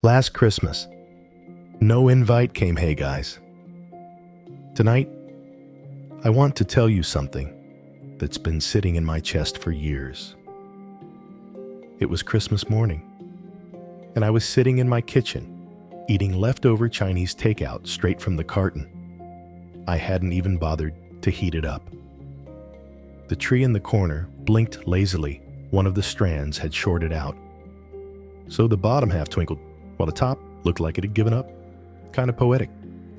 Last Christmas, no invite came. Hey guys. Tonight, I want to tell you something that's been sitting in my chest for years. It was Christmas morning, and I was sitting in my kitchen, eating leftover Chinese takeout straight from the carton. I hadn't even bothered to heat it up. The tree in the corner blinked lazily. One of the strands had shorted out, so the bottom half twinkled, while the top looked like it had given up. Kind of poetic,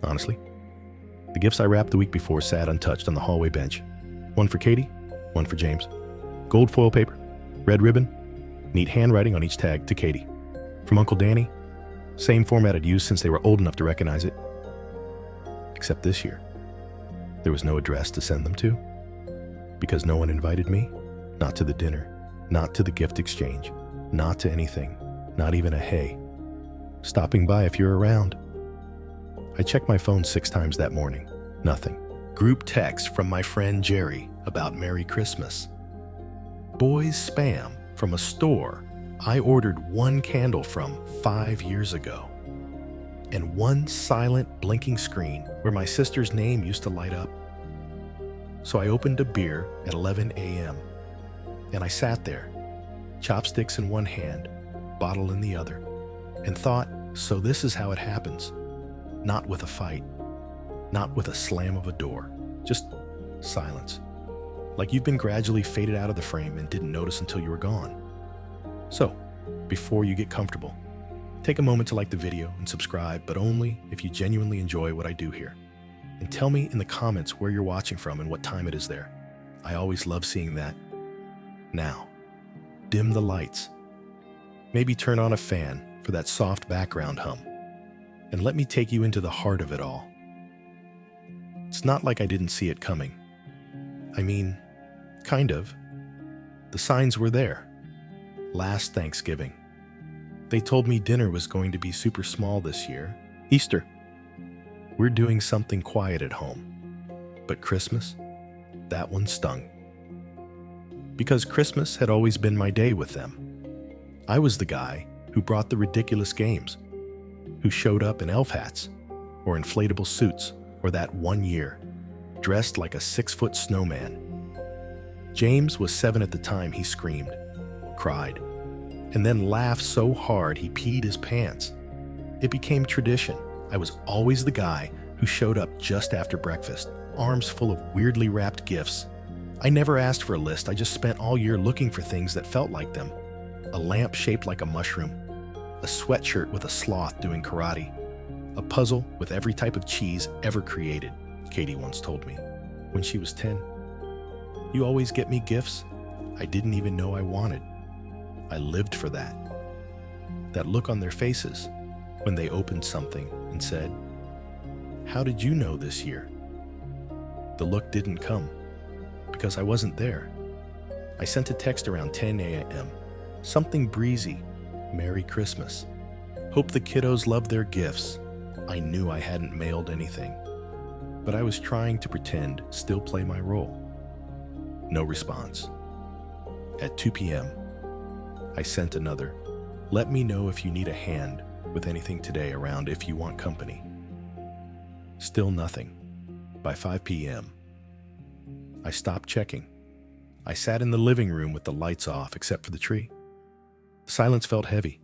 honestly. The gifts I wrapped the week before sat untouched on the hallway bench. One for Katie, one for James. Gold foil paper, red ribbon, neat handwriting on each tag to Katie. From Uncle Danny, same format I'd used since they were old enough to recognize it. Except this year, there was no address to send them to, because no one invited me, not to the dinner, not to the gift exchange, not to anything, not even a hey. Stopping by if you're around. I checked my phone 6 times that morning. Nothing. Group text from my friend Jerry about Merry Christmas. Boys spam from a store I ordered one candle from 5 years ago. And one silent blinking screen where my sister's name used to light up. So I opened a beer at 11 a.m. and I sat there, chopsticks in one hand, bottle in the other, and thought, so this is how it happens. Not with a fight, not with a slam of a door, just silence. Like you've been gradually faded out of the frame and didn't notice until you were gone. So, before you get comfortable, take a moment to like the video and subscribe, but only if you genuinely enjoy what I do here. And tell me in the comments where you're watching from and what time it is there. I always love seeing that. Now, dim the lights. Maybe turn on a fan for that soft background hum. And let me take you into the heart of it all. It's not like I didn't see it coming. I mean, kind of. The signs were there. Last Thanksgiving. They told me dinner was going to be super small this year. Easter. We're doing something quiet at home. But Christmas? That one stung. Because Christmas had always been my day with them. I was the guy who brought the ridiculous games, who showed up in elf hats, or inflatable suits, or that one year, dressed like a 6-foot snowman. James was 7 at the time. He screamed, cried, and then laughed so hard he peed his pants. It became tradition. I was always the guy who showed up just after breakfast, arms full of weirdly wrapped gifts. I never asked for a list. I just spent all year looking for things that felt like them. A lamp shaped like a mushroom, a sweatshirt with a sloth doing karate, a puzzle with every type of cheese ever created, Katie once told me when she was 10. You always get me gifts I didn't even know I wanted. I lived for that. That look on their faces when they opened something and said, "How did you know this year?" The look didn't come because I wasn't there. I sent a text around 10 a.m. Something breezy. Merry Christmas. Hope the kiddos love their gifts. I knew I hadn't mailed anything, but I was trying to pretend, still play my role. No response. At 2 p.m., I sent another. Let me know if you need a hand with anything today around if you want company. Still nothing. By 5 p.m., I stopped checking. I sat in the living room with the lights off except for the tree. The silence felt heavy,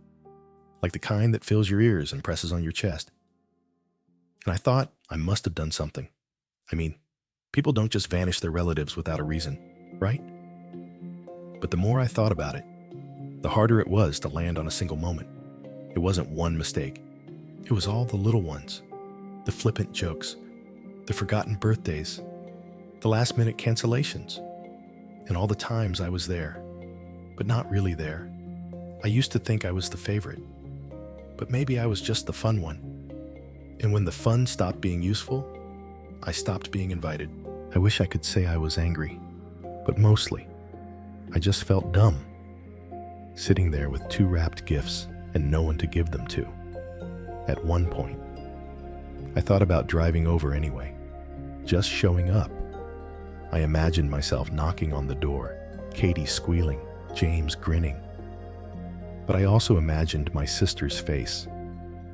like the kind that fills your ears and presses on your chest. And I thought I must have done something. I mean, people don't just vanish their relatives without a reason, right? But the more I thought about it, the harder it was to land on a single moment. It wasn't one mistake. It was all the little ones, the flippant jokes, the forgotten birthdays, the last-minute cancellations, and all the times I was there, but not really there. I used to think I was the favorite, but maybe I was just the fun one. And when the fun stopped being useful, I stopped being invited. I wish I could say I was angry, but mostly, I just felt dumb, sitting there with 2 wrapped gifts and no one to give them to. At one point, I thought about driving over anyway, just showing up. I imagined myself knocking on the door, Katie squealing, James grinning. But I also imagined my sister's face,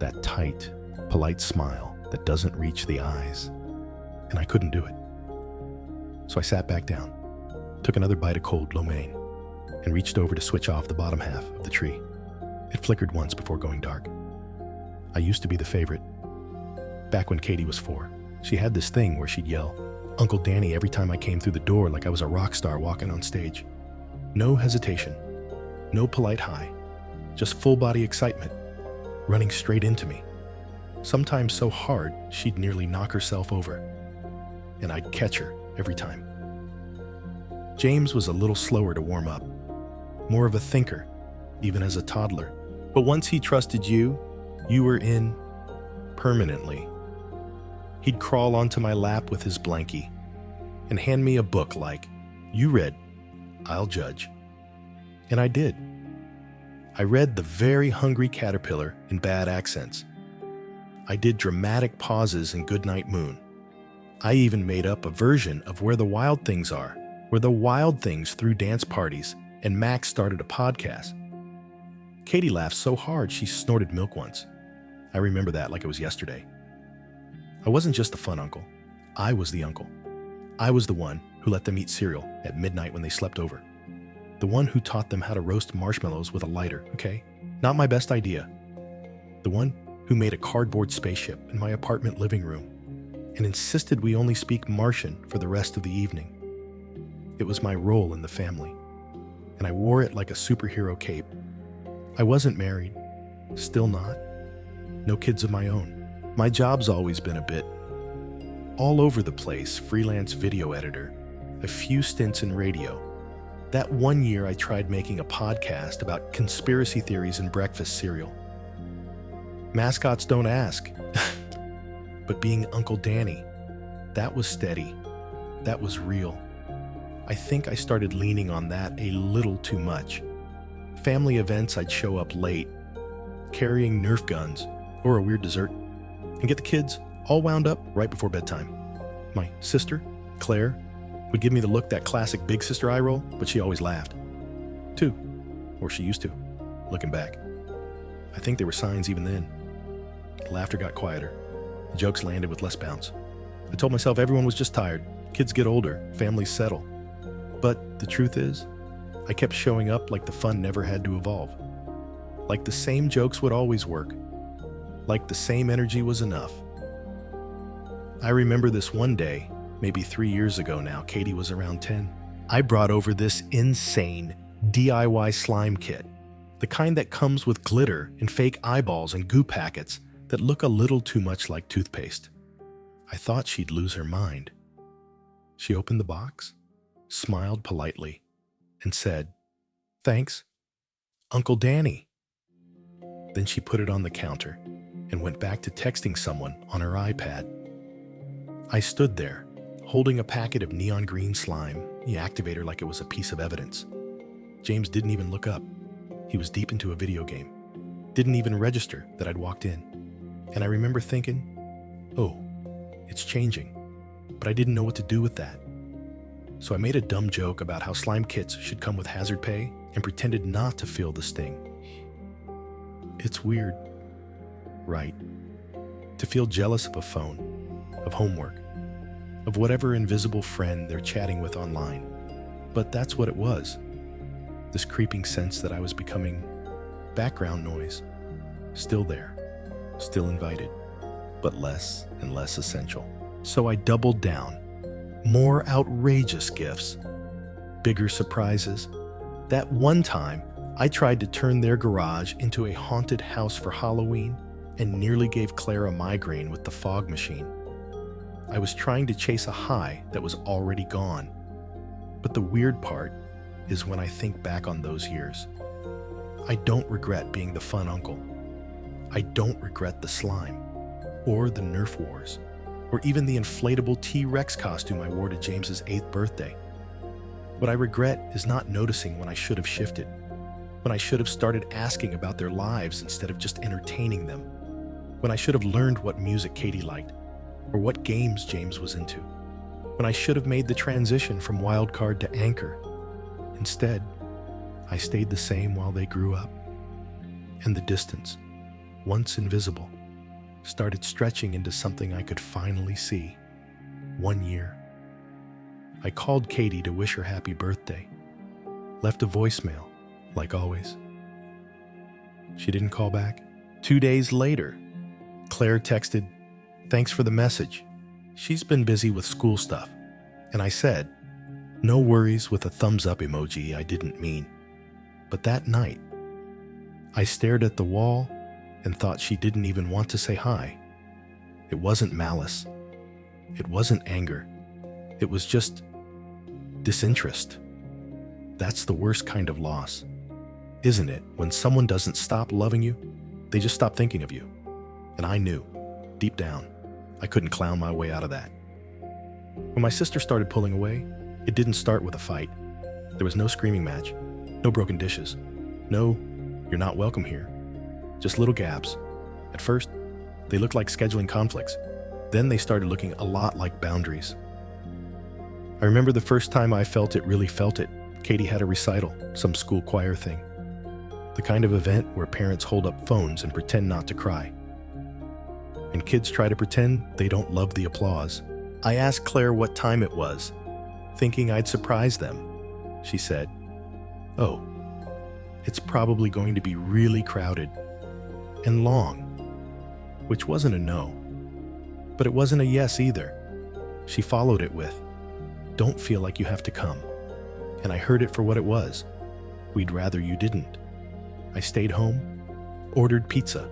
That tight, polite smile that doesn't reach the eyes. And I couldn't do it. So I sat back down, took another bite of cold lo mein, and reached over to switch off the bottom half of the tree. It flickered once before going dark. I used to be the favorite. Back when Katie was 4, she had this thing where she'd yell, "Uncle Danny," every time I came through the door like I was a rock star walking on stage. No hesitation, no polite hi, just full-body excitement, running straight into me. Sometimes so hard she'd nearly knock herself over, and I'd catch her every time. James was a little slower to warm up, more of a thinker, even as a toddler. But once he trusted you, you were in permanently. He'd crawl onto my lap with his blankie and hand me a book like, "You read, I'll judge." And I did. I read The Very Hungry Caterpillar in bad accents. I did dramatic pauses in Goodnight Moon. I even made up a version of Where the Wild Things Are, where the wild things threw dance parties and Max started a podcast. Katie laughed so hard she snorted milk once. I remember that like it was yesterday. I wasn't just the fun uncle. I was the uncle. I was the one who let them eat cereal at midnight when they slept over. The one who taught them how to roast marshmallows with a lighter, okay? Not my best idea. The one who made a cardboard spaceship in my apartment living room and insisted we only speak Martian for the rest of the evening. It was my role in the family, and I wore it like a superhero cape. I wasn't married, still not. No kids of my own. My job's always been a bit all over the place, freelance video editor, a few stints in radio. That one year I tried making a podcast about conspiracy theories in breakfast cereal. Mascots don't ask. But being Uncle Danny, that was steady. That was real. I think I started leaning on that a little too much. Family events, I'd show up late, carrying Nerf guns or a weird dessert, and get the kids all wound up right before bedtime. My sister, Claire, would give me the look, that classic big sister eye roll, but she always laughed. Too. Or she used to, looking back. I think there were signs even then. The laughter got quieter. The jokes landed with less bounce. I told myself everyone was just tired. Kids get older, families settle. But the truth is, I kept showing up like the fun never had to evolve. Like the same jokes would always work. Like the same energy was enough. I remember this one day, maybe 3 years ago now, Katie was around 10. I brought over this insane DIY slime kit. The kind that comes with glitter and fake eyeballs and goo packets that look a little too much like toothpaste. I thought she'd lose her mind. She opened the box, smiled politely, and said, "Thanks, Uncle Danny." Then she put it on the counter and went back to texting someone on her iPad. I stood there, holding a packet of neon green slime, the activator like it was a piece of evidence. James didn't even look up. He was deep into a video game. Didn't even register that I'd walked in. And I remember thinking, oh, it's changing. But I didn't know what to do with that. So I made a dumb joke about how slime kits should come with hazard pay and pretended not to feel the sting. It's weird, right? To feel jealous of a phone, of homework, of whatever invisible friend they're chatting with online. But that's what it was. This creeping sense that I was becoming background noise. Still there, still invited, but less and less essential. So I doubled down. More outrageous gifts, bigger surprises. That one time, I tried to turn their garage into a haunted house for Halloween and nearly gave Claire a migraine with the fog machine. I was trying to chase a high that was already gone. But the weird part is when I think back on those years. I don't regret being the fun uncle. I don't regret the slime, or the Nerf wars, or even the inflatable T-Rex costume I wore to James's 8th birthday. What I regret is not noticing when I should have shifted, when I should have started asking about their lives instead of just entertaining them, when I should have learned what music Katie liked, or what games James was into, when I should have made the transition from wildcard to anchor. Instead, I stayed the same while they grew up. And the distance, once invisible, started stretching into something I could finally see. 1 year. I called Katie to wish her happy birthday. Left a voicemail, like always. She didn't call back. 2 days later, Claire texted, "Thanks for the message. She's been busy with school stuff." And I said, "No worries," with a thumbs up emoji I didn't mean. But that night, I stared at the wall and thought she didn't even want to say hi. It wasn't malice. It wasn't anger. It was just disinterest. That's the worst kind of loss, isn't it? When someone doesn't stop loving you, they just stop thinking of you. And I knew, deep down, I couldn't clown my way out of that. When my sister started pulling away, it didn't start with a fight. There was no screaming match, no broken dishes, no, "You're not welcome here." Just little gaps. At first, they looked like scheduling conflicts. Then they started looking a lot like boundaries. I remember the first time I really felt it. Katie had a recital, some school choir thing. The kind of event where parents hold up phones and pretend not to cry. And kids try to pretend they don't love the applause. I asked Claire what time it was, thinking I'd surprise them. She said, "Oh, it's probably going to be really crowded and long," which wasn't a no, but it wasn't a yes either. She followed it with, "Don't feel like you have to come." And I heard it for what it was. We'd rather you didn't. I stayed home, ordered pizza,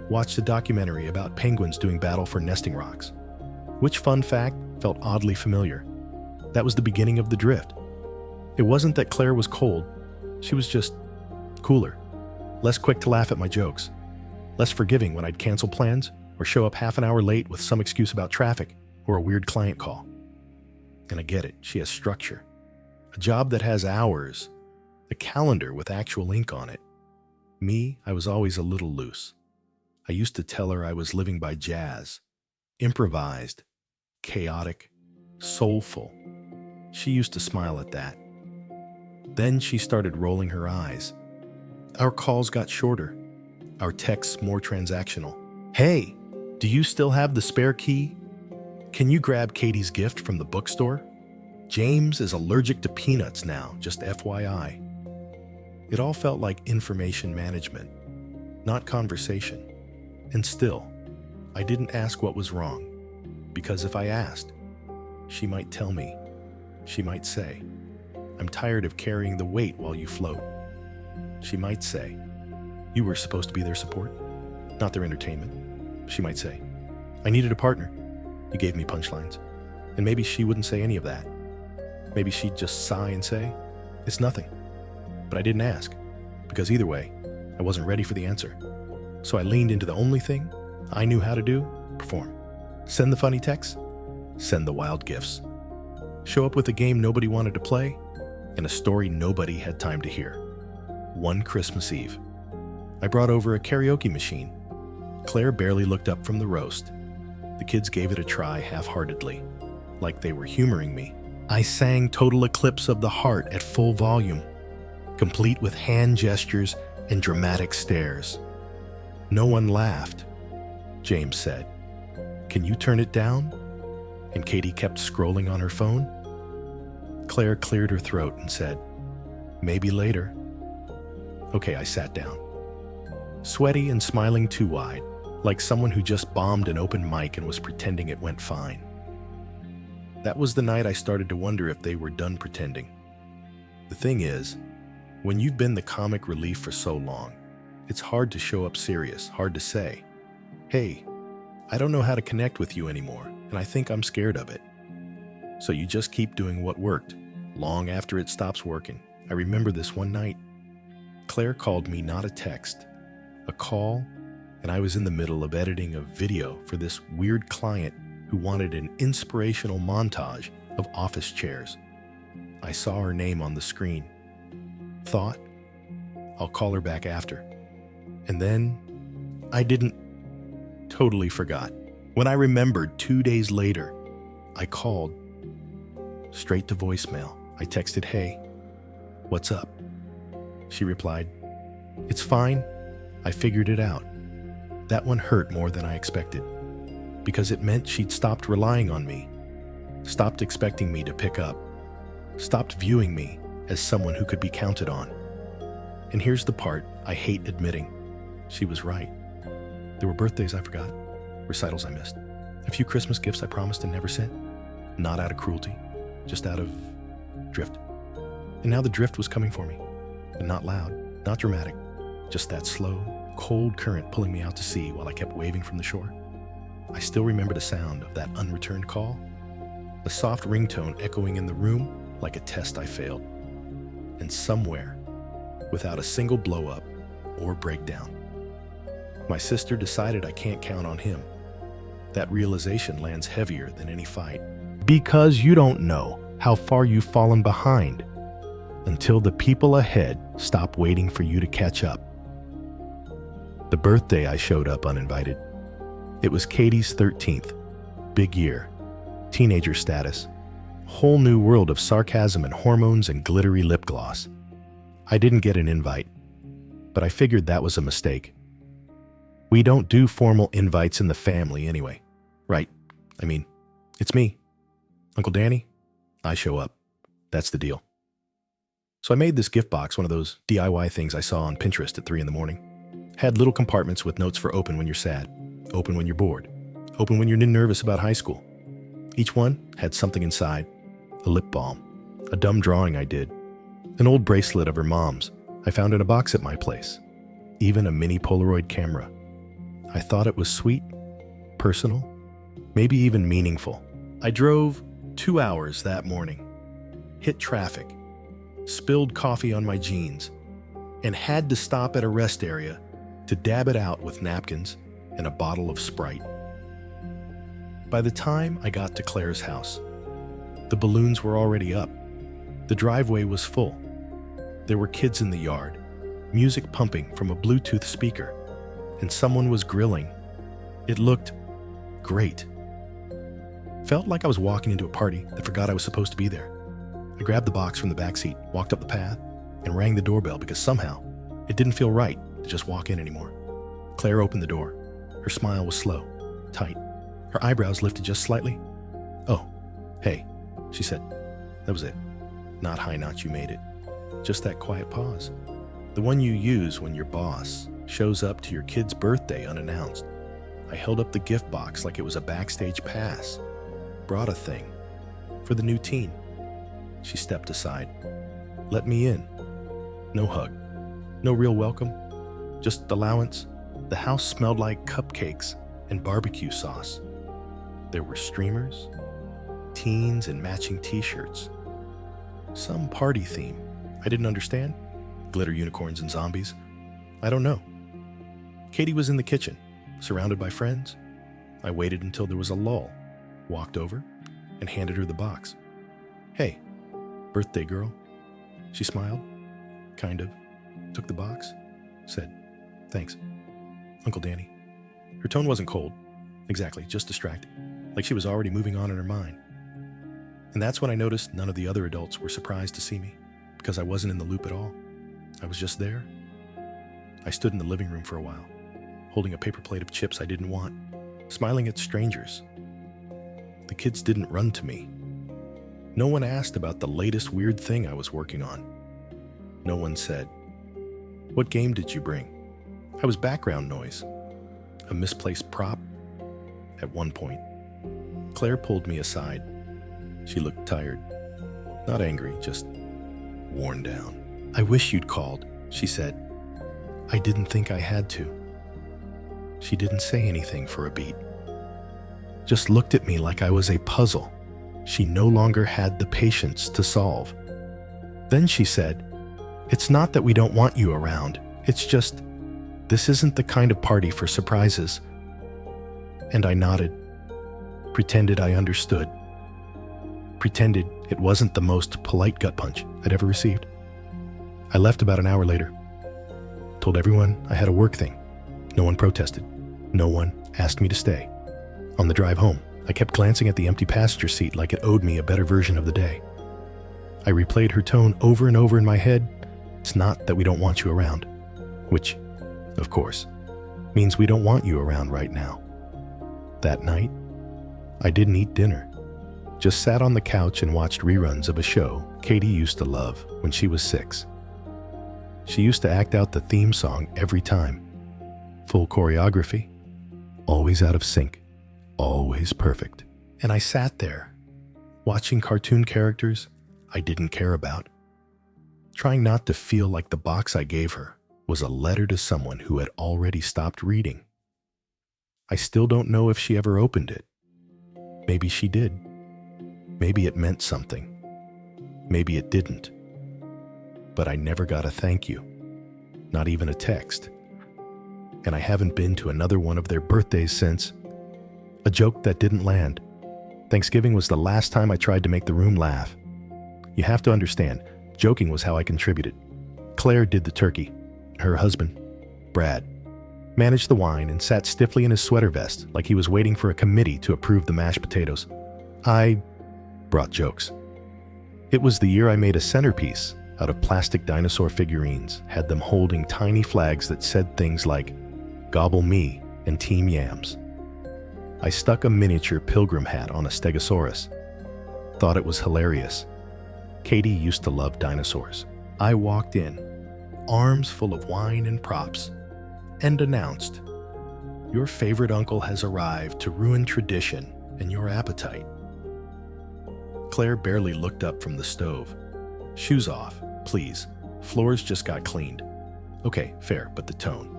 watched a documentary about penguins doing battle for nesting rocks. Which fun fact felt oddly familiar. That was the beginning of the drift. It wasn't that Claire was cold. She was just cooler, less quick to laugh at my jokes, less forgiving when I'd cancel plans or show up half an hour late with some excuse about traffic or a weird client call. And I get it, she has structure. A job that has hours, a calendar with actual ink on it. Me, I was always a little loose. I used to tell her I was living by jazz, improvised, chaotic, soulful. She used to smile at that. Then she started rolling her eyes. Our calls got shorter, our texts more transactional. "Hey, do you still have the spare key? Can you grab Katie's gift from the bookstore? James is allergic to peanuts now, just FYI." It all felt like information management, not conversation. And still, I didn't ask what was wrong, because if I asked, she might tell me. She might say, "I'm tired of carrying the weight while you float." She might say, "You were supposed to be their support, not their entertainment." She might say, "I needed a partner. You gave me punchlines." And maybe she wouldn't say any of that. Maybe she'd just sigh and say, "It's nothing." But I didn't ask, because either way, I wasn't ready for the answer. So I leaned into the only thing I knew how to do: perform. Send the funny texts, send the wild gifts. Show up with a game nobody wanted to play, and a story nobody had time to hear. One Christmas Eve, I brought over a karaoke machine. Claire barely looked up from the roast. The kids gave it a try half-heartedly, like they were humoring me. I sang Total Eclipse of the Heart at full volume, complete with hand gestures and dramatic stares. No one laughed. James said, "Can you turn it down?" And Katie kept scrolling on her phone. Claire cleared her throat and said, "Maybe later." Okay, I sat down, sweaty and smiling too wide, like someone who just bombed an open mic and was pretending it went fine. That was the night I started to wonder if they were done pretending. The thing is, when you've been the comic relief for so long, it's hard to show up serious, hard to say, "Hey, I don't know how to connect with you anymore, and I think I'm scared of it." So you just keep doing what worked, long after it stops working. I remember this one night. Claire called me, not a text, a call, and I was in the middle of editing a video for this weird client who wanted an inspirational montage of office chairs. I saw her name on the screen. Thought, I'll call her back after. And then I didn't. Totally forgot. When I remembered 2 days later, I called. Straight to voicemail. I texted, "Hey, what's up?" She replied, "It's fine. I figured it out." That one hurt more than I expected, because it meant she'd stopped relying on me, stopped expecting me to pick up, stopped viewing me as someone who could be counted on. And here's the part I hate admitting. She was right. There were birthdays I forgot, recitals I missed, a few Christmas gifts I promised and never sent, not out of cruelty, just out of drift. And now the drift was coming for me, and not loud, not dramatic, just that slow, cold current pulling me out to sea while I kept waving from the shore. I still remember the sound of that unreturned call, a soft ringtone echoing in the room like a test I failed. And somewhere, without a single blow-up or breakdown, my sister decided I can't count on him. That realization lands heavier than any fight. Because you don't know how far you've fallen behind until the people ahead stop waiting for you to catch up. The birthday I showed up uninvited. It was Katie's 13th. Big year. Teenager status. Whole new world of sarcasm and hormones and glittery lip gloss. I didn't get an invite, but I figured that was a mistake. We don't do formal invites in the family anyway. Right. I mean, it's me. Uncle Danny, I show up. That's the deal. So I made this gift box, one of those DIY things I saw on Pinterest at 3 a.m. Had little compartments with notes for open when you're sad, open when you're bored, open when you're nervous about high school. Each one had something inside. A lip balm, a dumb drawing I did, an old bracelet of her mom's I found in a box at my place, even a mini Polaroid camera. I thought it was sweet, personal, maybe even meaningful. I drove 2 hours that morning, hit traffic, spilled coffee on my jeans, and had to stop at a rest area to dab it out with napkins and a bottle of Sprite. By the time I got to Claire's house, the balloons were already up. The driveway was full. There were kids in the yard, music pumping from a Bluetooth speaker, and someone was grilling. It looked great. Felt like I was walking into a party that forgot I was supposed to be there. I grabbed the box from the back seat, walked up the path, and rang the doorbell because somehow it didn't feel right to just walk in anymore. Claire opened the door. Her smile was slow, tight. Her eyebrows lifted just slightly. "Oh, hey," she said. That was it. Not high notch, you made it. Just that quiet pause. The one you use when your boss shows up to your kid's birthday unannounced. I held up the gift box like it was a backstage pass. Brought a thing. For the new teen. She stepped aside. Let me in. No hug. No real welcome. Just allowance. The house smelled like cupcakes and barbecue sauce. There were streamers, teens in matching t-shirts. Some party theme. I didn't understand. Glitter unicorns and zombies. I don't know. Katie was in the kitchen, surrounded by friends. I waited until there was a lull, walked over, and handed her the box. "Hey, birthday girl." She smiled, kind of, took the box, said, "Thanks, Uncle Danny." Her tone wasn't cold, exactly, just distracted, like she was already moving on in her mind. And that's when I noticed none of the other adults were surprised to see me, because I wasn't in the loop at all. I was just there. I stood in the living room for a while, holding a paper plate of chips I didn't want, smiling at strangers. The kids didn't run to me. No one asked about the latest weird thing I was working on. No one said, "What game did you bring?" I was background noise, a misplaced prop. At one point, Claire pulled me aside. She looked tired, not angry, just worn down. "I wish you'd called," she said. "I didn't think I had to." She didn't say anything for a beat. Just looked at me like I was a puzzle she no longer had the patience to solve. Then she said, "It's not that we don't want you around. It's just, this isn't the kind of party for surprises." And I nodded, pretended I understood, pretended it wasn't the most polite gut punch I'd ever received. I left about an hour later. Told everyone I had a work thing. No one protested. No one asked me to stay. On the drive home, I kept glancing at the empty passenger seat like it owed me a better version of the day. I replayed her tone over and over in my head. "It's not that we don't want you around." Which, of course, Means we don't want you around right now. That night, I didn't eat dinner. Just sat on the couch and watched reruns of a show Katie used to love when she was 6. She used to act out the theme song every time. Full choreography, always out of sync, always perfect. And I sat there, watching cartoon characters I didn't care about, trying not to feel like the box I gave her was a letter to someone who had already stopped reading. I still don't know if she ever opened it. Maybe she did. Maybe it meant something. Maybe it didn't. But I never got a thank you, not even a text. And I haven't been to another one of their birthdays since. A joke that didn't land. Thanksgiving was the last time I tried to make the room laugh. You have to understand, joking was how I contributed. Claire did the turkey. Her husband, Brad, managed the wine and sat stiffly in his sweater vest like he was waiting for a committee to approve the mashed potatoes. I brought jokes. It was the year I made a centerpiece out of plastic dinosaur figurines, had them holding tiny flags that said things like, "Gobble me" and "Team Yams." I stuck a miniature pilgrim hat on a stegosaurus. Thought it was hilarious. Katie used to love dinosaurs. I walked in, arms full of wine and props, and announced, "Your favorite uncle has arrived to ruin tradition and your appetite." Claire barely looked up from the stove. "Shoes off, please. Floors just got cleaned." Okay, fair, but the tone.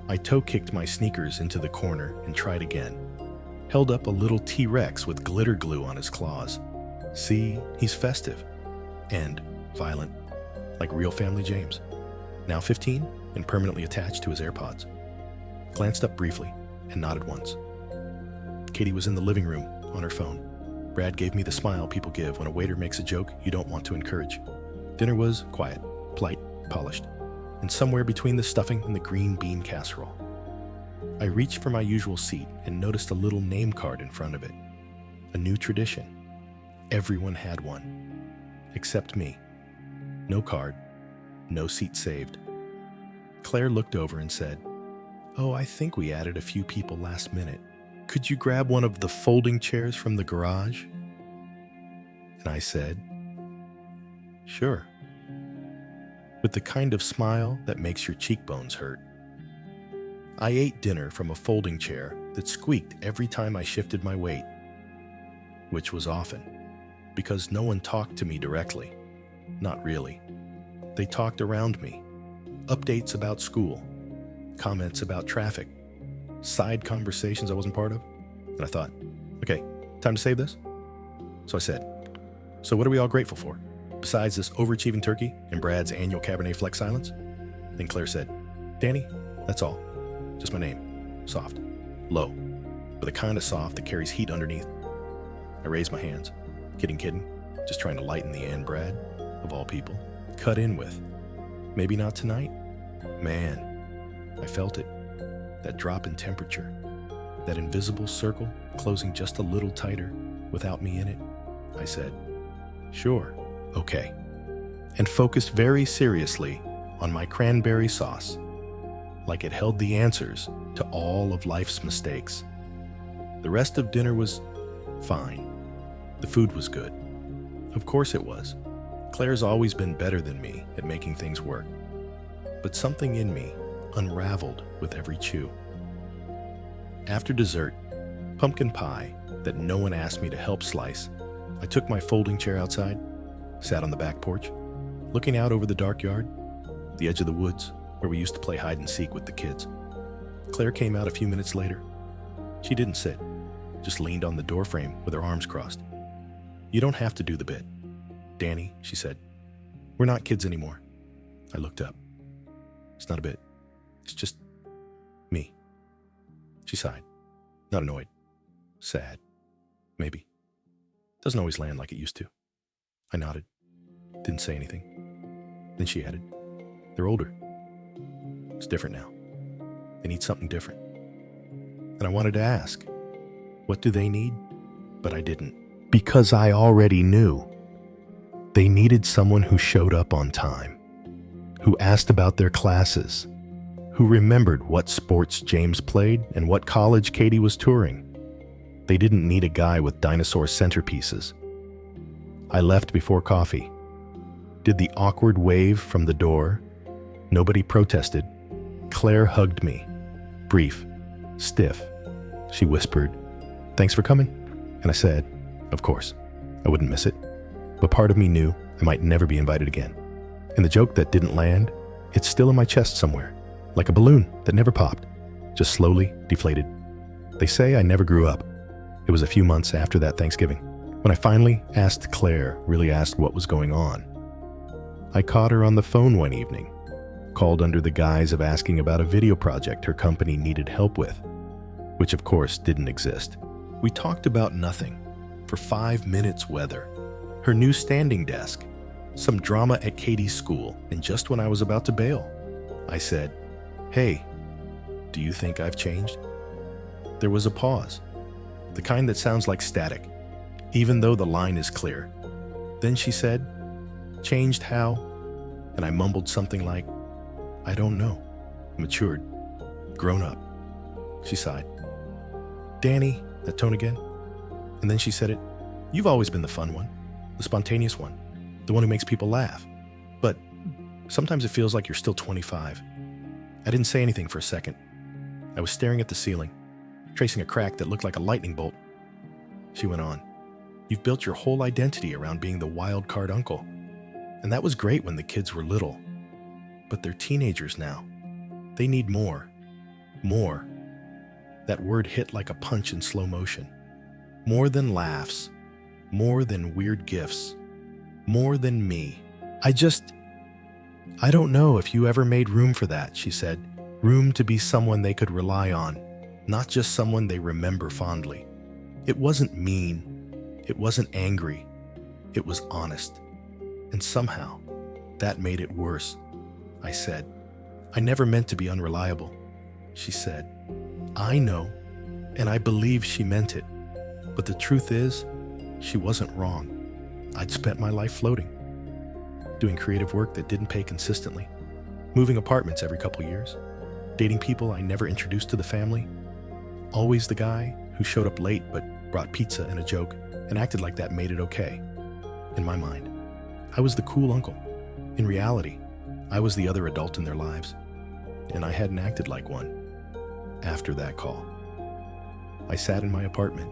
I toe-kicked my sneakers into the corner and tried again. Held up a little T-Rex with glitter glue on his claws. See, he's festive. And violent, like real Family James. Now 15 and permanently attached to his AirPods. Glanced up briefly and nodded once. Katie was in the living room on her phone. Brad gave me the smile people give when a waiter makes a joke you don't want to encourage. Dinner was quiet, polite, polished, and somewhere between the stuffing and the green bean casserole. I reached for my usual seat and noticed a little name card in front of it. A new tradition. Everyone had one. Except me. No card. No seat saved. Claire looked over and said, "Oh, I think we added a few people last minute. Could you grab one of the folding chairs from the garage?" And I said, "Sure." With the kind of smile that makes your cheekbones hurt. I ate dinner from a folding chair that squeaked every time I shifted my weight, which was often, because no one talked to me directly. Not really. They talked around me. Updates about school, comments about traffic, side conversations I wasn't part of. And I thought, okay, time to save this? So I said, "So what are we all grateful for? Besides this overachieving turkey and Brad's annual Cabernet Flex silence?" Then Claire said, "Danny, that's all. Just my name. Soft. Low. But the kind of soft that carries heat underneath." I raised my hands. Kidding. Just trying to lighten the and Brad, of all people, cut in with. Maybe not tonight. Man, I felt it. That drop in temperature. That invisible circle closing just a little tighter without me in it. I said, "Sure, okay." And focused very seriously on my cranberry sauce, like it held the answers to all of life's mistakes. The rest of dinner was fine. The food was good. Of course it was. Claire's always been better than me at making things work. But something in me unraveled with every chew. After dessert, pumpkin pie that no one asked me to help slice, I took my folding chair outside, sat on the back porch, looking out over the dark yard, the edge of the woods where we used to play hide and seek with the kids. Claire came out a few minutes later. She didn't sit, just leaned on the doorframe with her arms crossed. "You don't have to do the bit. Danny," she said. "We're not kids anymore." I looked up. "It's not a bit. It's just me." She sighed. Not annoyed. Sad. Maybe. Doesn't always land like it used to. I nodded. Didn't say anything. Then she added, "They're older. It's different now. They need something different." And I wanted to ask, what do they need? But I didn't. Because I already knew. They needed someone who showed up on time, who asked about their classes, who remembered what sports James played and what college Katie was touring. They didn't need a guy with dinosaur centerpieces. I left before coffee. Did the awkward wave from the door. Nobody protested. Claire hugged me. Brief, stiff. She whispered, "Thanks for coming." And I said, of course, I wouldn't miss it. But part of me knew I might never be invited again. And the joke that didn't land, it's still in my chest somewhere, like a balloon that never popped, just slowly deflated. They say I never grew up. It was a few months after that Thanksgiving when I finally asked Claire, really asked what was going on. I caught her on the phone one evening, called under the guise of asking about a video project her company needed help with, which of course didn't exist. We talked about nothing for 5 minutes: weather, her new standing desk, some drama at Katie's school, and just when I was about to bail, I said, "Hey, do you think I've changed?" There was a pause, the kind that sounds like static, even though the line is clear. Then she said, "Changed how?" And I mumbled something like, "I don't know. Matured. Grown up." She sighed. "Danny," that tone again. And then she said it, "You've always been the fun one, the spontaneous one, the one who makes people laugh. But sometimes it feels like you're still 25. I didn't say anything for a second. I was staring at the ceiling, tracing a crack that looked like a lightning bolt. She went on, "You've built your whole identity around being the wild card uncle. And that was great when the kids were little. But they're teenagers now. They need more. More." That word hit like a punch in slow motion. More than laughs. More than weird gifts. More than me. I don't know if you ever made room for that," she said. Room to be someone they could rely on, not just someone they remember fondly. It wasn't mean. It wasn't angry. It was honest. And somehow, that made it worse. I said, "I never meant to be unreliable." She said, "I know, and I believe she meant it. But the truth is, she wasn't wrong. I'd spent my life floating, doing creative work that didn't pay consistently, moving apartments every couple years, dating people I never introduced to the family, always the guy who showed up late but brought pizza and a joke and acted like that made it okay. In my mind, I was the cool uncle. In reality, I was the other adult in their lives, and I hadn't acted like one. After that call, I sat in my apartment,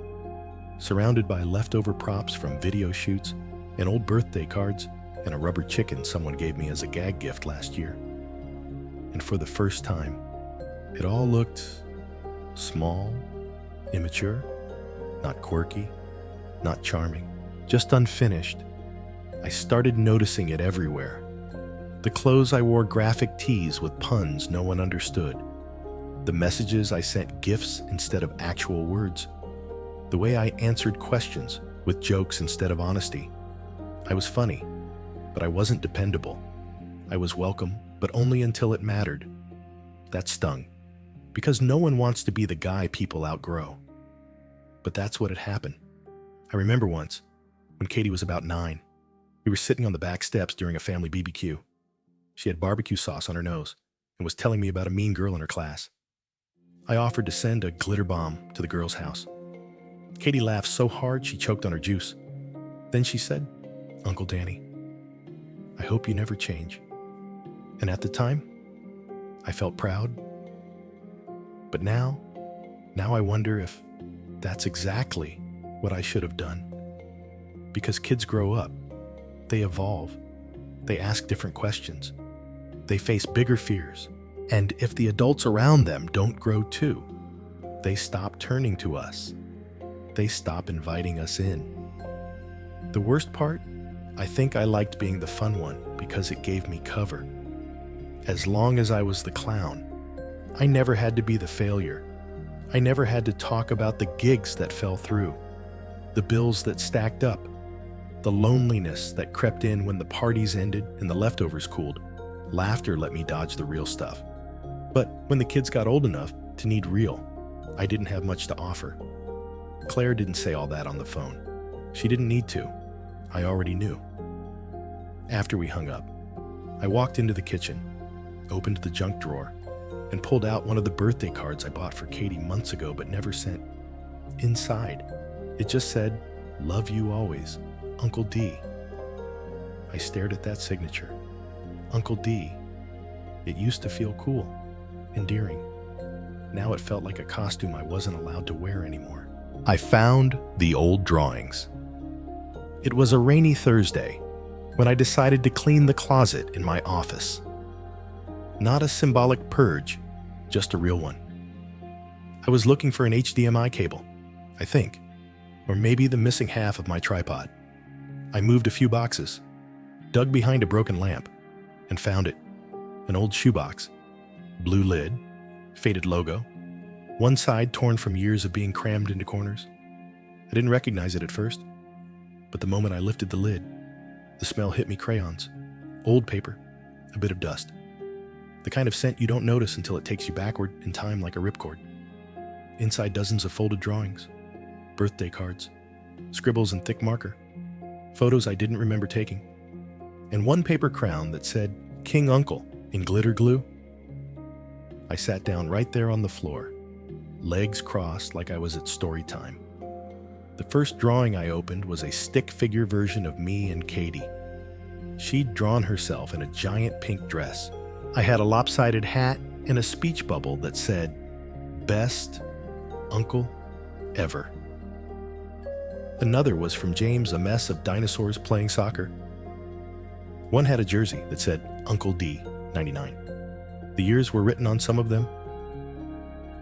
surrounded by leftover props from video shoots and old birthday cards and a rubber chicken someone gave me as a gag gift last year. And for the first time, it all looked small, immature, not quirky, not charming, just unfinished. I started noticing it everywhere. The clothes I wore graphic tees with puns no one understood. The messages I sent gifs instead of actual words. The way I answered questions with jokes instead of honesty. I was funny, but I wasn't dependable. I was welcome, but only until it mattered. That stung, because no one wants to be the guy people outgrow. But that's what had happened. I remember once, when Katie was about 9, we were sitting on the back steps during a family BBQ. She had barbecue sauce on her nose and was telling me about a mean girl in her class. I offered to send a glitter bomb to the girl's house. Katie laughed so hard she choked on her juice. Then she said, "Uncle Danny, I hope you never change." And at the time, I felt proud. But now I wonder if that's exactly what I should have done. Because kids grow up, they evolve, they ask different questions, they face bigger fears, and if the adults around them don't grow too, they stop turning to us. They stop inviting us in. The worst part, I think I liked being the fun one because it gave me cover. As long as I was the clown, I never had to be the failure. I never had to talk about the gigs that fell through, the bills that stacked up, the loneliness that crept in when the parties ended and the leftovers cooled. Laughter let me dodge the real stuff. But when the kids got old enough to need real, I didn't have much to offer. Claire didn't say all that on the phone. She didn't need to. I already knew. After we hung up, I walked into the kitchen, opened the junk drawer, and pulled out one of the birthday cards I bought for Katie months ago but never sent. Inside, it just said, "Love you always, Uncle D." I stared at that signature. Uncle D. It used to feel cool, endearing. Now it felt like a costume I wasn't allowed to wear anymore. I found the old drawings. It was a rainy Thursday when I decided to clean the closet in my office. Not a symbolic purge, just a real one. I was looking for an HDMI cable, I think, or maybe the missing half of my tripod. I moved a few boxes, dug behind a broken lamp, and found it. An old shoebox, blue lid, faded logo, one side torn from years of being crammed into corners. I didn't recognize it at first, but the moment I lifted the lid, the smell hit me crayons, old paper, a bit of dust. The kind of scent you don't notice until it takes you backward in time like a ripcord. Inside dozens of folded drawings, birthday cards, scribbles in thick marker, photos I didn't remember taking, and one paper crown that said King Uncle in glitter glue. I sat down right there on the floor, legs crossed like I was at story time. The first drawing I opened was a stick figure version of me and Katie. She'd drawn herself in a giant pink dress. I had a lopsided hat and a speech bubble that said, "Best Uncle Ever." Another was from James, a mess of dinosaurs playing soccer. One had a jersey that said Uncle D, 99. The years were written on some of them.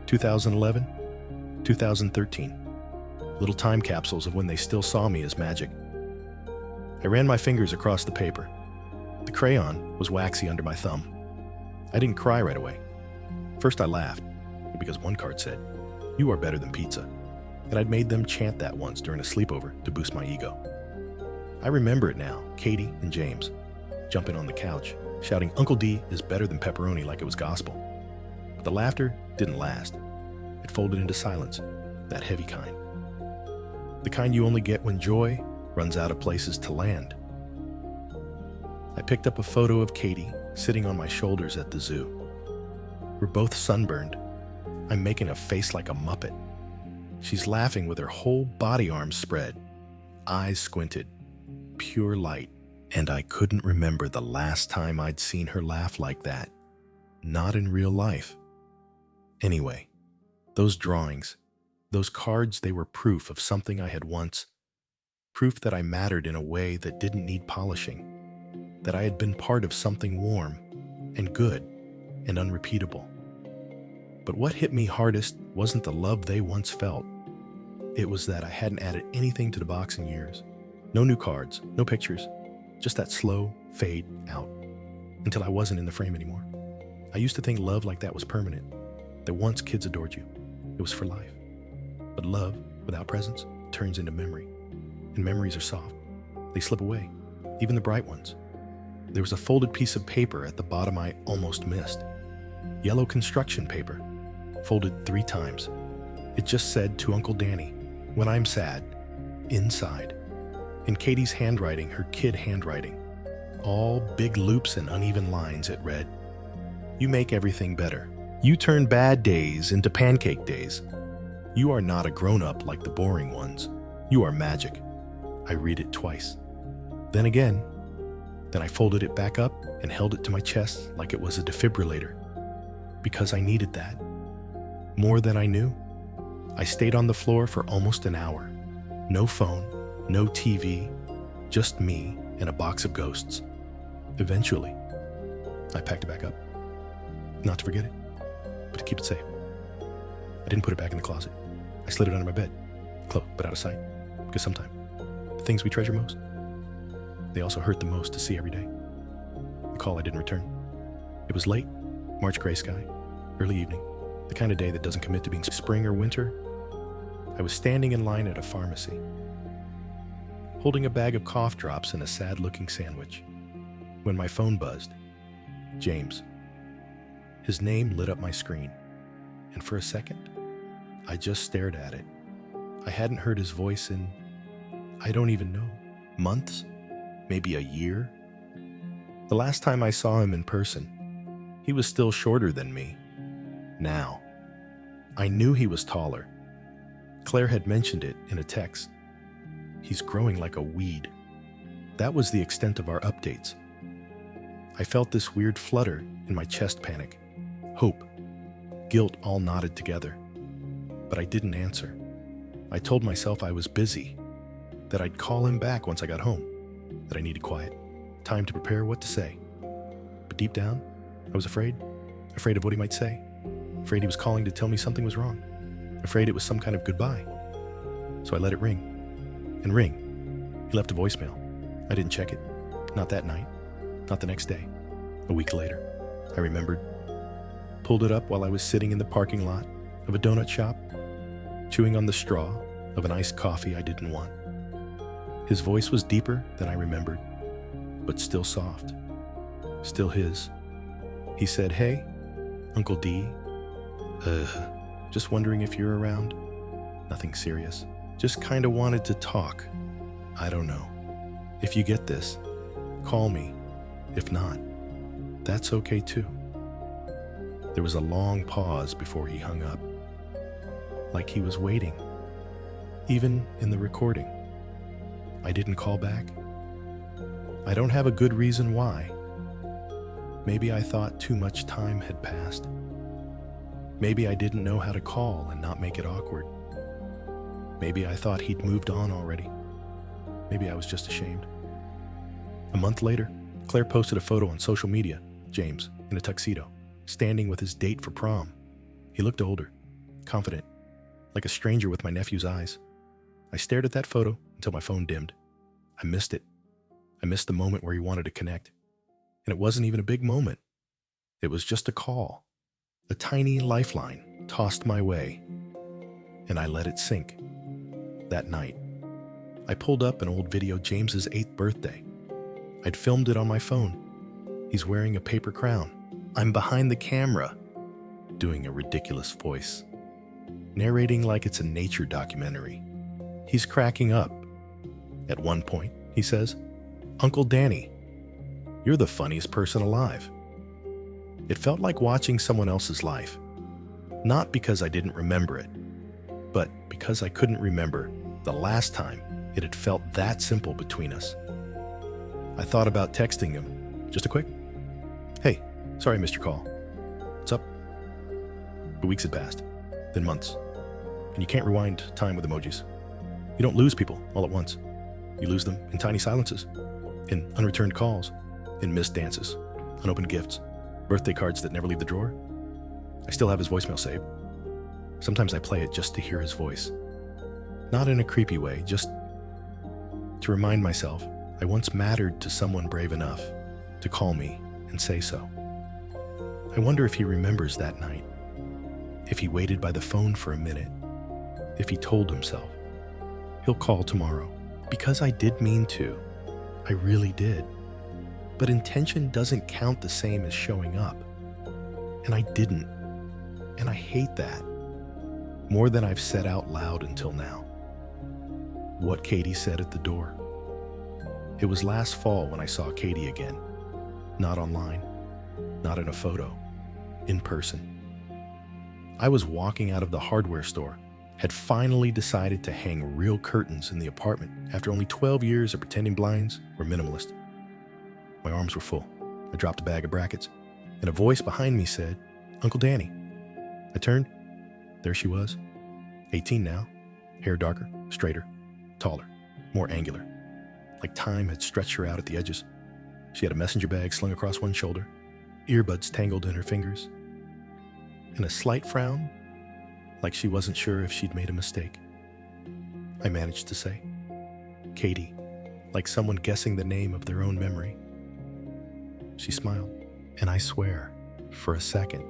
2011, 2013. Little time capsules of when they still saw me as magic. I ran my fingers across the paper. The crayon was waxy under my thumb. I didn't cry right away. First I laughed, because one card said, "You are better than pizza." And I'd made them chant that once during a sleepover to boost my ego. I remember it now, Katie and James, jumping on the couch, shouting Uncle D is better than pepperoni like it was gospel. But the laughter didn't last. It folded into silence, that heavy kind. The kind you only get when joy runs out of places to land. I picked up a photo of Katie sitting on my shoulders at the zoo. We're both sunburned. I'm making a face like a Muppet. She's laughing with her whole body arms spread, eyes squinted, pure light. And I couldn't remember the last time I'd seen her laugh like that. Not in real life. Anyway, those drawings, those cards, they were proof of something I had once. Proof that I mattered in a way that didn't need polishing. That I had been part of something warm and good and unrepeatable. But what hit me hardest wasn't the love they once felt. It was that I hadn't added anything to the box in years. No new cards, no pictures. Just that slow fade out until I wasn't in the frame anymore. I used to think love like that was permanent, that once kids adored you, it was for life. But love without presence turns into memory, and memories are soft. They slip away, even the bright ones. There was a folded piece of paper at the bottom I almost missed. Yellow construction paper, folded 3 times. It just said to Uncle Danny, "When I'm sad," inside. In Katie's handwriting, her kid handwriting. All big loops and uneven lines, it read. "You make everything better. You turn bad days into pancake days. You are not a grown-up like the boring ones. You are magic." I read it twice. Then again. Then I folded it back up and held it to my chest like it was a defibrillator. Because I needed that. More than I knew. I stayed on the floor for almost an hour. No phone. No TV, just me and a box of ghosts. Eventually, I packed it back up. Not to forget it, but to keep it safe. I didn't put it back in the closet. I slid it under my bed, close but out of sight. Because sometimes, the things we treasure most, they also hurt the most to see every day. The call I didn't return. It was late, March gray sky, early evening, the kind of day that doesn't commit to being spring or winter. I was standing in line at a pharmacy, holding a bag of cough drops and a sad-looking sandwich, when my phone buzzed. James. His name lit up my screen, and for a second, I just stared at it. I hadn't heard his voice in, I don't even know, months, maybe a year. The last time I saw him in person, he was still shorter than me, now. I knew he was taller. Claire had mentioned it in a text. He's growing like a weed. That was the extent of our updates. I felt this weird flutter in my chest, panic, hope, guilt all knotted together. But I didn't answer. I told myself I was busy, that I'd call him back once I got home, that I needed quiet, time to prepare what to say. But deep down, I was afraid of what he might say, afraid he was calling to tell me something was wrong, afraid it was some kind of goodbye. So I let it ring and ring. He left a voicemail. I didn't check it. Not that night. Not the next day. A week later, I remembered. Pulled it up while I was sitting in the parking lot of a donut shop, chewing on the straw of an iced coffee I didn't want. His voice was deeper than I remembered, but still soft. Still his. He said, "Hey, Uncle D. Just wondering if you're around. Nothing serious. Just kinda wanted to talk. I don't know. If you get this, call me. If not, that's okay too." There was a long pause before he hung up, like he was waiting. Even in the recording, I didn't call back. I don't have a good reason why. Maybe I thought too much time had passed. Maybe I didn't know how to call and not make it awkward. Maybe I thought he'd moved on already. Maybe I was just ashamed. A month later, Claire posted a photo on social media, James, in a tuxedo, standing with his date for prom. He looked older, confident, like a stranger with my nephew's eyes. I stared at that photo until my phone dimmed. I missed it. I missed the moment where he wanted to connect. And it wasn't even a big moment. It was just a call, a tiny lifeline tossed my way, and I let it sink. That night, I pulled up an old video of James's 8th birthday. I'd filmed it on my phone. He's wearing a paper crown. I'm behind the camera, doing a ridiculous voice, narrating like it's a nature documentary. He's cracking up. At one point, he says, "Uncle Danny, you're the funniest person alive." It felt like watching someone else's life. Not because I didn't remember it, but because I couldn't remember the last time it had felt that simple between us. I thought about texting him, just a quick, "Hey, sorry I missed your call. What's up?" But weeks had passed, then months, and you can't rewind time with emojis. You don't lose people all at once. You lose them in tiny silences, in unreturned calls, in missed dances, unopened gifts, birthday cards that never leave the drawer. I still have his voicemail saved. Sometimes I play it just to hear his voice. Not in a creepy way, just to remind myself I once mattered to someone brave enough to call me and say so. I wonder if he remembers that night, if he waited by the phone for a minute, if he told himself, he'll call tomorrow. Because I did mean to. I really did. But intention doesn't count the same as showing up. And I didn't. And I hate that. More than I've said out loud until now. What Katie said at the door. It was last fall when I saw Katie again. Not online. Not in a photo. In person. I was walking out of the hardware store, had finally decided to hang real curtains in the apartment after only 12 years of pretending blinds were minimalist. My arms were full. I dropped a bag of brackets, and a voice behind me said, "Uncle Danny." I turned. There she was. 18 now. Hair darker, straighter, taller, more angular. Like time had stretched her out at the edges. She had a messenger bag slung across one shoulder, earbuds tangled in her fingers, and a slight frown, like she wasn't sure if she'd made a mistake. I managed to say, "Katie," like someone guessing the name of their own memory. She smiled, and I swear, for a second,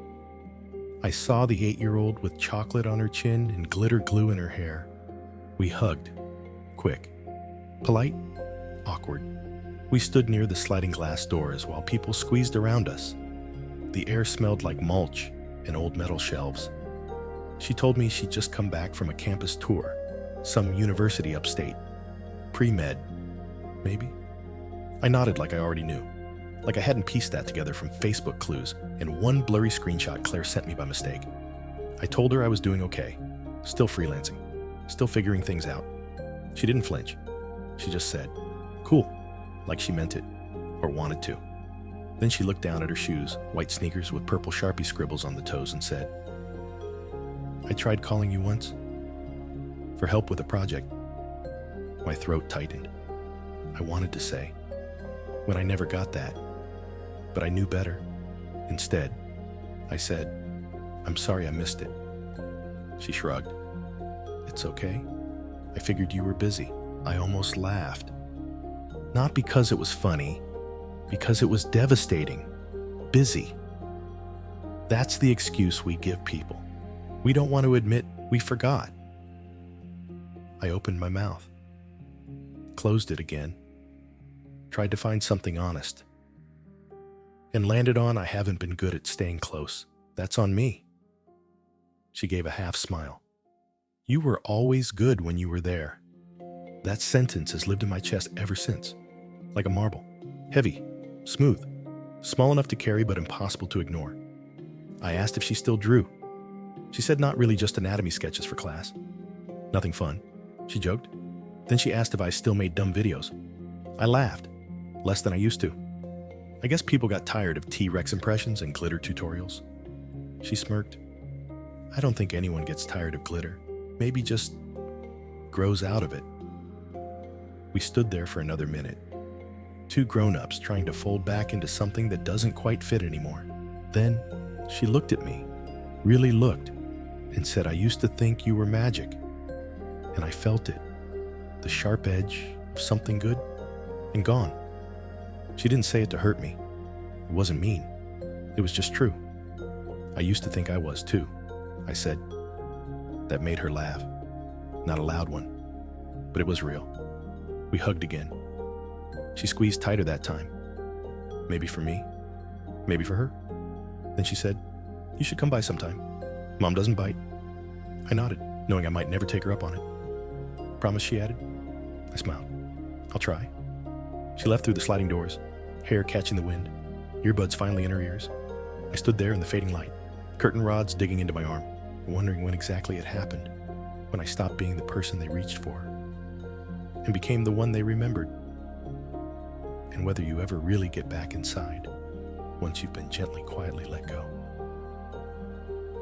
I saw the 8-year-old with chocolate on her chin and glitter glue in her hair. We hugged, quick, polite, awkward. We stood near the sliding glass doors while people squeezed around us. The air smelled like mulch and old metal shelves. She told me she'd just come back from a campus tour, some university upstate. Pre-med, maybe? I nodded like I already knew. Like I hadn't pieced that together from Facebook clues and one blurry screenshot Claire sent me by mistake. I told her I was doing okay, still freelancing, still figuring things out. She didn't flinch. She just said, "Cool," like she meant it, or wanted to. Then she looked down at her shoes, white sneakers with purple Sharpie scribbles on the toes, and said, "I tried calling you once for help with a project." My throat tightened. I wanted to say, "When I never got that," but I knew better. Instead, I said, "I'm sorry I missed it." She shrugged. "It's okay. I figured you were busy." I almost laughed. Not because it was funny, because it was devastating. Busy. That's the excuse we give people. We don't want to admit we forgot. I opened my mouth, closed it again, tried to find something honest, and landed on I haven't been good at staying close. That's on me. She gave a half smile. "You were always good when you were there." That sentence has lived in my chest ever since, like a marble. Heavy, smooth, small enough to carry but impossible to ignore. I asked if she still drew. She said not really, just anatomy sketches for class. Nothing fun, she joked. Then she asked if I still made dumb videos. I laughed, less than I used to. I guess people got tired of T-Rex impressions and glitter tutorials. She smirked. I don't think anyone gets tired of glitter. Maybe just grows out of it. We stood there for another minute. Two grown-ups trying to fold back into something that doesn't quite fit anymore. Then she looked at me, really looked, and said, "I used to think you were magic." And I felt it, the sharp edge of something good and gone. She didn't say it to hurt me. It wasn't mean. It was just true. I used to think I was too, I said. That made her laugh. Not a loud one, but it was real. We hugged again. She squeezed tighter that time. Maybe for me, maybe for her. Then she said, "You should come by sometime. Mom doesn't bite." I nodded, knowing I might never take her up on it. "Promise," she added. I smiled. "I'll try." She left through the sliding doors, hair catching the wind, earbuds finally in her ears. I stood there in the fading light, curtain rods digging into my arm, wondering when exactly it happened, when I stopped being the person they reached for and became the one they remembered, and whether you ever really get back inside once you've been gently, quietly let go.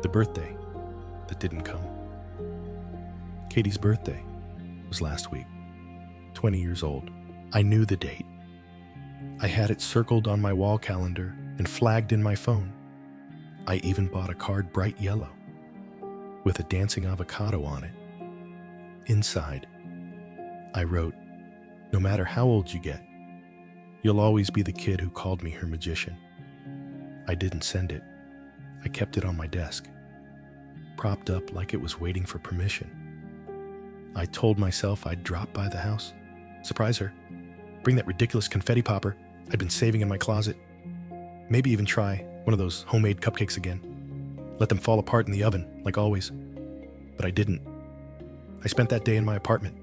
The birthday that didn't come. Katie's birthday was last week, 20 years old. I knew the date. I had it circled on my wall calendar and flagged in my phone. I even bought a card bright yellow with a dancing avocado on it. Inside, I wrote, "No matter how old you get, you'll always be the kid who called me her magician." I didn't send it. I kept it on my desk, propped up like it was waiting for permission. I told myself I'd drop by the house, surprise her, bring that ridiculous confetti popper I'd been saving in my closet, maybe even try one of those homemade cupcakes again, let them fall apart in the oven like always. But I didn't. I spent that day in my apartment,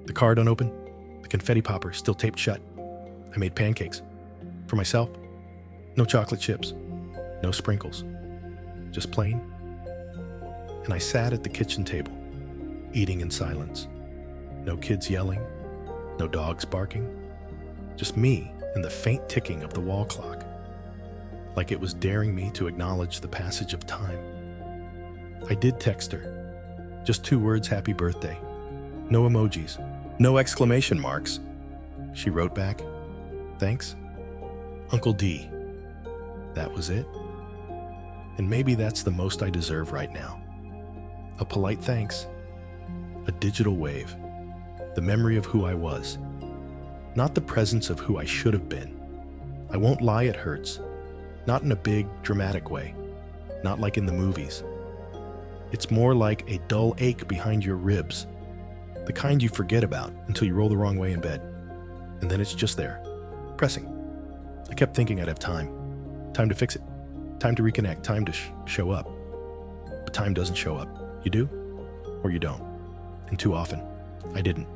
the card unopened, the confetti popper still taped shut. I made pancakes. For myself, no chocolate chips, no sprinkles, just plain. And I sat at the kitchen table, eating in silence. No kids yelling, no dogs barking, just me and the faint ticking of the wall clock, like it was daring me to acknowledge the passage of time. I did text her, just 2 words, "Happy birthday." No emojis, no exclamation marks. She wrote back, "Thanks, Uncle D." That was it. And maybe that's the most I deserve right now. A polite thanks, a digital wave, the memory of who I was, not the presence of who I should have been. I won't lie, it hurts. Not in a big, dramatic way, not like in the movies. It's more like a dull ache behind your ribs, the kind you forget about until you roll the wrong way in bed, and then it's just there, pressing. I kept thinking I'd have time to fix it, time to reconnect, time to show up. But time doesn't show up. You do, or you don't. And too often, I didn't.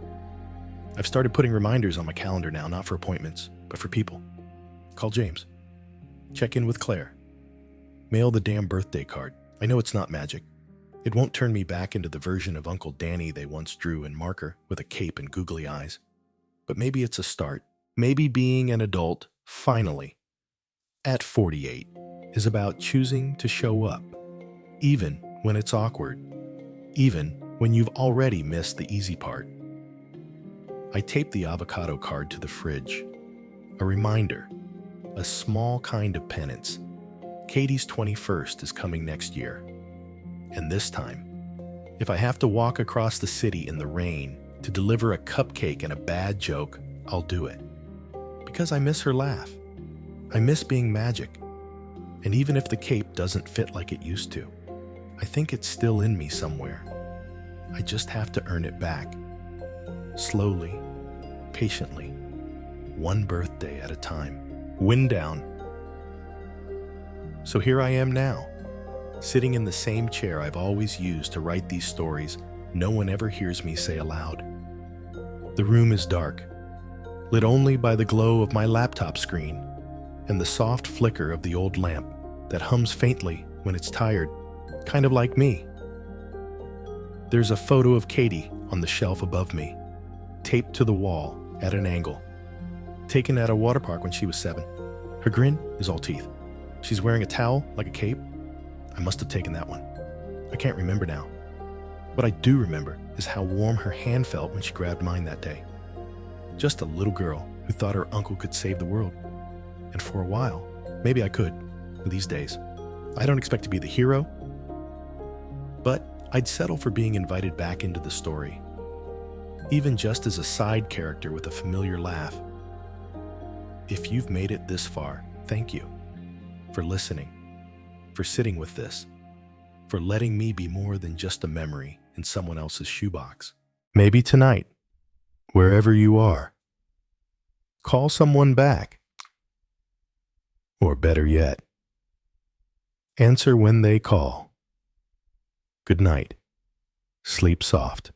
I've started putting reminders on my calendar now, not for appointments, but for people. Call James. Check in with Claire. Mail the damn birthday card. I know it's not magic. It won't turn me back into the version of Uncle Danny they once drew in marker with a cape and googly eyes. But maybe it's a start. Maybe being an adult, finally, at 48, is about choosing to show up, even when it's awkward, even when you've already missed the easy part. I taped the avocado card to the fridge. A reminder, a small kind of penance. Katie's 21st is coming next year. And this time, if I have to walk across the city in the rain to deliver a cupcake and a bad joke, I'll do it. Because I miss her laugh. I miss being magic. And even if the cape doesn't fit like it used to, I think it's still in me somewhere. I just have to earn it back. Slowly, patiently, one birthday at a time. Wind down. So here I am now, sitting in the same chair I've always used to write these stories no one ever hears me say aloud. The room is dark, lit only by the glow of my laptop screen and the soft flicker of the old lamp that hums faintly when it's tired, kind of like me. There's a photo of Katie on the shelf above me, taped to the wall at an angle, taken at a water park when she was 7. Her grin is all teeth. She's wearing a towel like a cape. I must have taken that one. I can't remember now. What I do remember is how warm her hand felt when she grabbed mine that day. Just a little girl who thought her uncle could save the world. And for a while, maybe I could, these days. I don't expect to be the hero, but I'd settle for being invited back into the story, even just as a side character with a familiar laugh. If you've made it this far, thank you for listening, for sitting with this, for letting me be more than just a memory in someone else's shoebox. Maybe tonight, wherever you are, call someone back. Or better yet, answer when they call. Good night. Sleep soft.